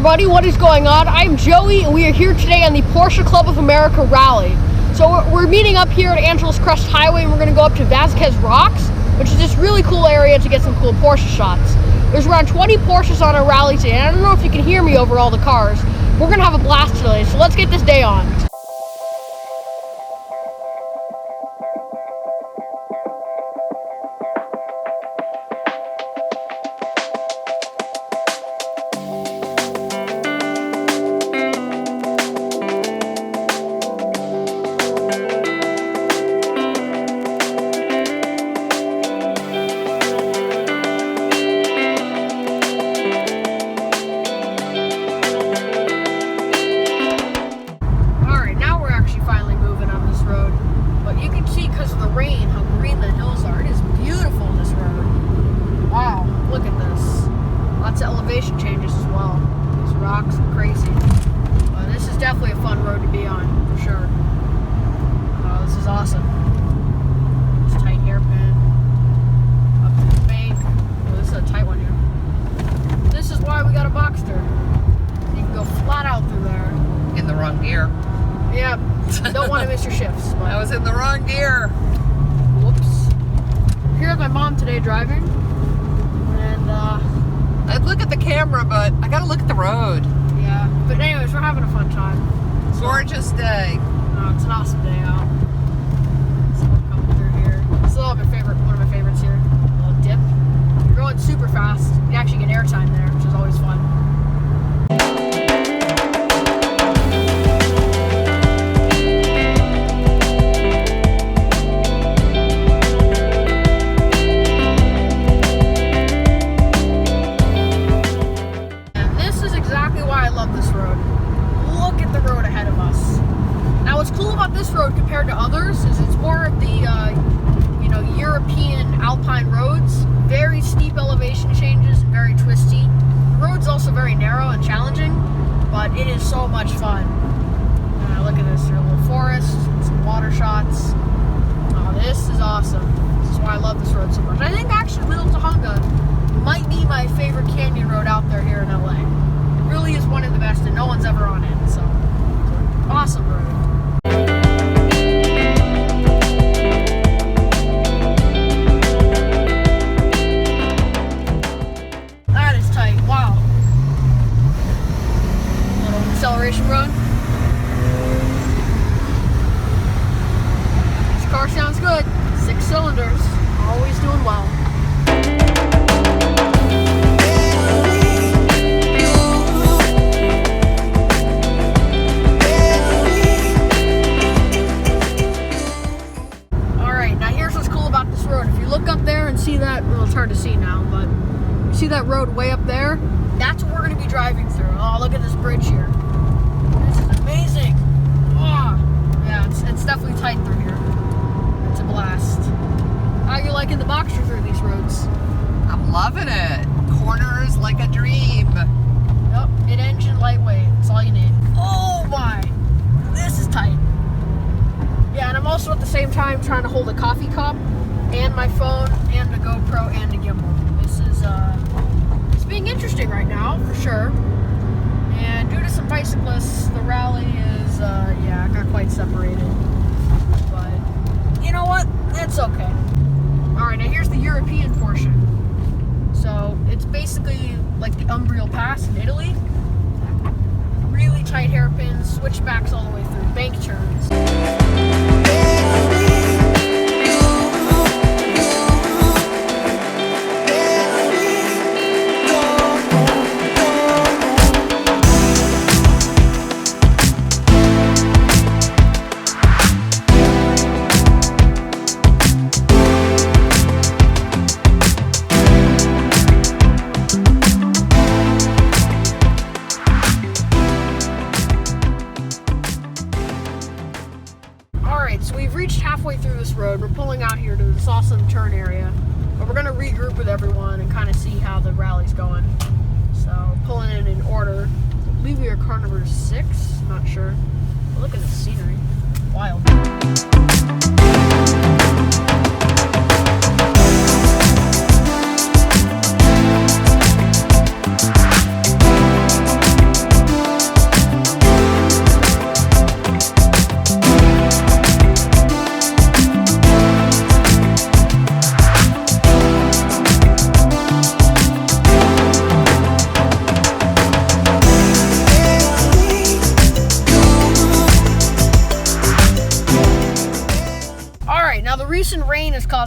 everybody, what is going on? I'm Joey and we are here today on the Porsche Club of America rally. So we're meeting up here at Angeles Crest Highway and we're going to go up to Vasquez Rocks, which is this really cool area to get some cool Porsche shots. There's around 20 Porsches on our rally today, and I don't know if you can hear me over all the cars. We're going to have a blast today, so let's get this day on. Elevation changes as well. These rocks are crazy. This is definitely a fun road to be on, for sure. This is awesome. This tight hairpin. Up to the bank. Oh, this is a tight one here. This is why we got a Boxster. You can go flat out through there. In the wrong gear. Yeah. Don't want to miss your shifts. But... I was in the wrong gear. Whoops. Here with my mom today driving. And, I'd look at the camera, but I gotta look at the road. Yeah, but anyways, we're having a fun time. Gorgeous day. Oh, it's an awesome day out. Someone coming through here. This is one of my favorites here. A little dip. You're going super fast. You actually get airtime there, which is always fun. This road compared to others is it's more of the European alpine roads, very steep elevation changes, very twisty. The road's also very narrow and challenging, but it is so much fun. Look at this, there's a little forest, some water shots. Oh, this is awesome. This is why I love this road so much. I think actually Little Tujunga might be my favorite canyon road out there here in LA. It really is one of the best and no one's ever on it, so awesome road. Acceleration run. This car sounds good. 6 cylinders. Always doing well. Alright, now here's what's cool about this road. If you look up there and see that, well, it's hard to see now, but you see that road way up there? That's what we're going to be driving through. Oh, look at this bridge here. Amazing. Oh, yeah, it's definitely tight through here. It's a blast. How are you liking the Boxster through these roads? I'm loving it. Corners like a dream. Yep, mid-engine, lightweight. That's all you need. Oh my, this is tight. Yeah, and I'm also at the same time trying to hold a coffee cup and my phone and a GoPro and a gimbal. This is it's being interesting right now, for sure. And due to some bicyclists, the rally is, got quite separated. But, you know what? It's okay. Alright, now here's the European portion. So, it's basically like the Umbriel Pass in Italy. Really tight hairpins, switchbacks all the way through, bank turns. So we've reached halfway through this road. We're pulling out here to this awesome turn area. But we're going to regroup with everyone and kind of see how the rally's going. So pulling in order. I believe we are car number 6. Not sure. But look at the scenery. Wild.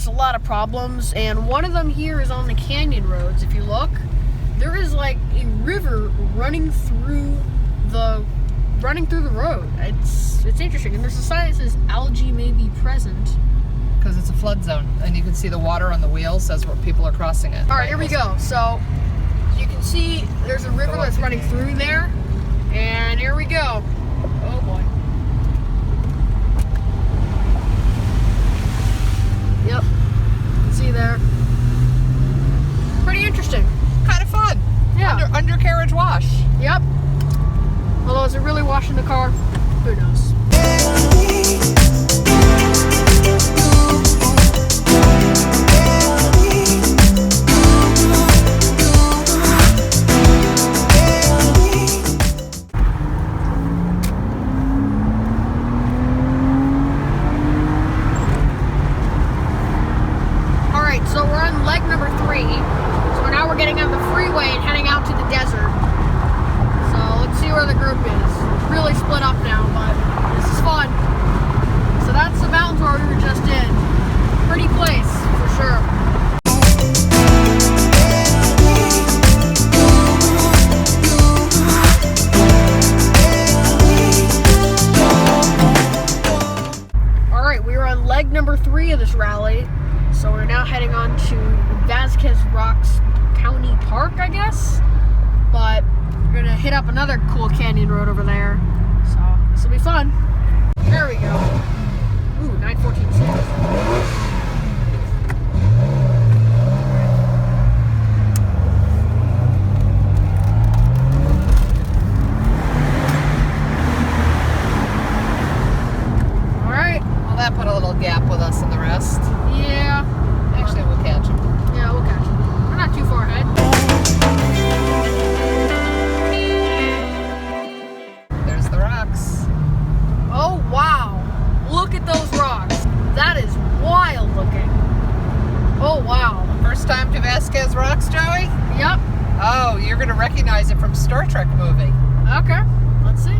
us a lot of problems, and one of them here is on the canyon roads. If you look, there is like a river running through the road. It's interesting, and there's a sign that says algae may be present. Because it's a flood zone, and you can see the water on the wheels as where people are crossing it. All right, here we go. So you can see there's a river that's running through there, and here we go. Oh boy. Yep. You can see there. Pretty interesting. Kind of fun. Yeah. Undercarriage wash. Yep. Although, is it really washing the car? Who knows? Alright, so we're on leg number 3. So now we're getting on the freeway and heading out to the desert. So let's see where the group is. It's really split up now, but this is fun. So that's the mountains where we were just in. Pretty place, for sure. Alright, we are on leg number 3 of this rally. So we're now heading on to Vasquez Rocks County Park, I guess. But we're gonna hit up another cool canyon road over there. So this will be fun. There we go. Ooh, 914 south. That put a little gap with us and the rest. Yeah. Actually, we'll catch them. Yeah, we'll catch them. We're not too far ahead. There's the rocks. Oh, wow. Look at those rocks. That is wild looking. Oh, wow. First time to Vasquez Rocks, Joey? Yep. Oh, you're going to recognize it from Star Trek movie. Okay. Let's see.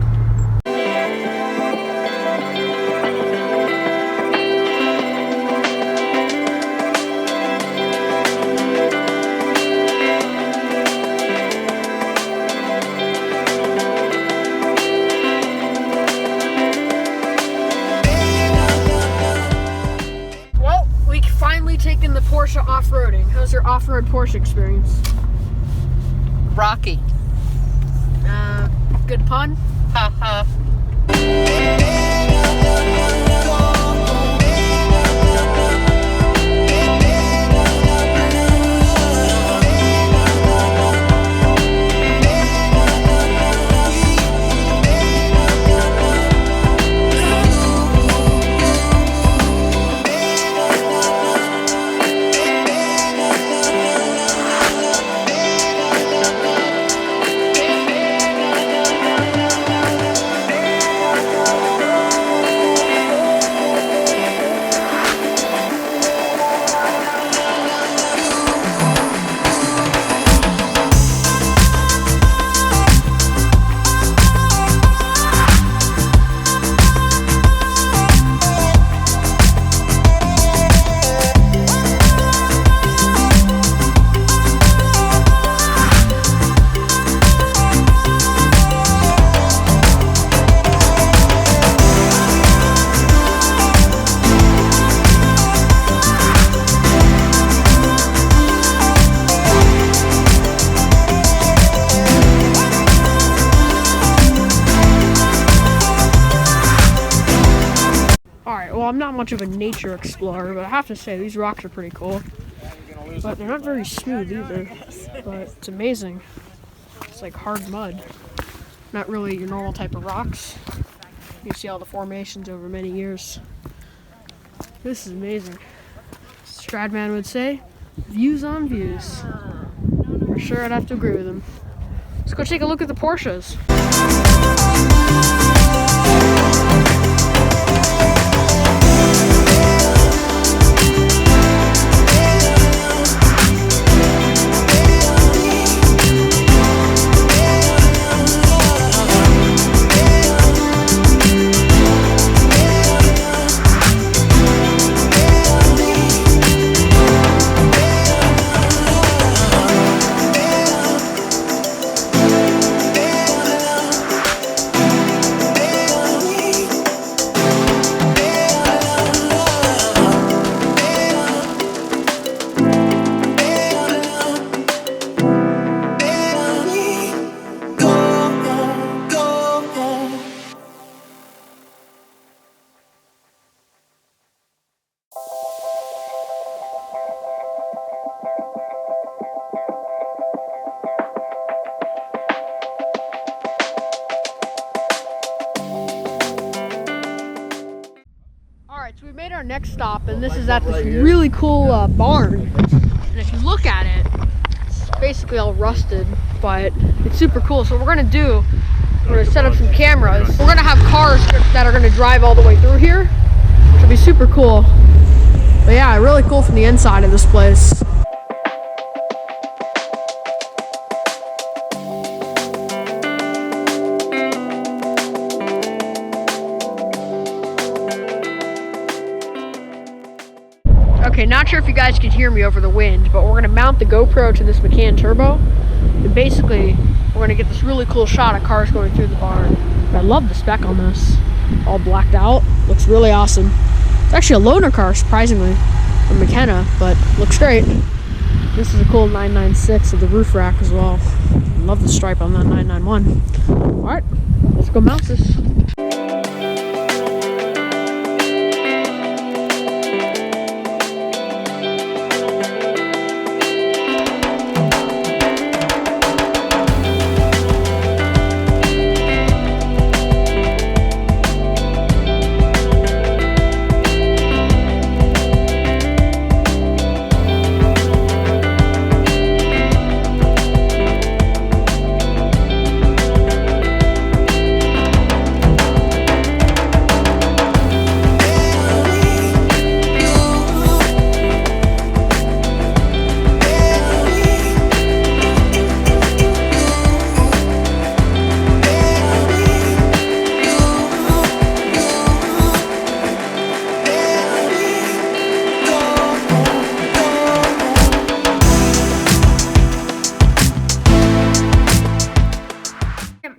Taking the Porsche off-roading. How's your off-road Porsche experience? Rocky. Good pun? Ha ha. Well, I'm not much of a nature explorer, but I have to say these rocks are pretty cool. But they're not very smooth either. But it's amazing. It's like hard mud. Not really your normal type of rocks. You see all the formations over many years. This is amazing. Stradman would say, views on views. For sure, I'd have to agree with him. Let's go take a look at the Porsches. next stop, and this is at this really cool barn. And if you look at it, it's basically all rusted, but it's super cool. So what we're gonna do, we're gonna set up some cameras. We're gonna have cars that are gonna drive all the way through here, which will be super cool. But yeah, really cool from the inside of this place. Okay, not sure if you guys can hear me over the wind, but we're gonna mount the GoPro to this McCann Turbo, and basically we're gonna get this really cool shot of cars going through the barn. But I love the spec on this, all blacked out, looks really awesome. It's actually a loaner car, surprisingly, from McKenna, but looks great. This is a cool 996 with the roof rack as well. I love the stripe on that 991. All right, let's go mount this.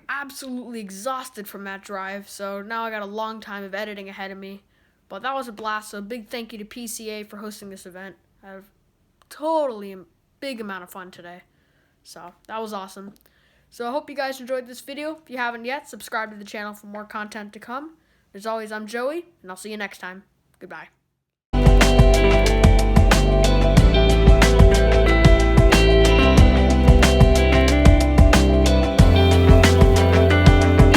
Absolutely exhausted from that drive, so now I got a long time of editing ahead of me. But that was a blast, so a big thank you to PCA for hosting this event. I had a totally big amount of fun today, so that was awesome. So I hope you guys enjoyed this video. If you haven't yet, subscribe to the channel for more content to come. As always, I'm Joey, and I'll see you next time. Goodbye.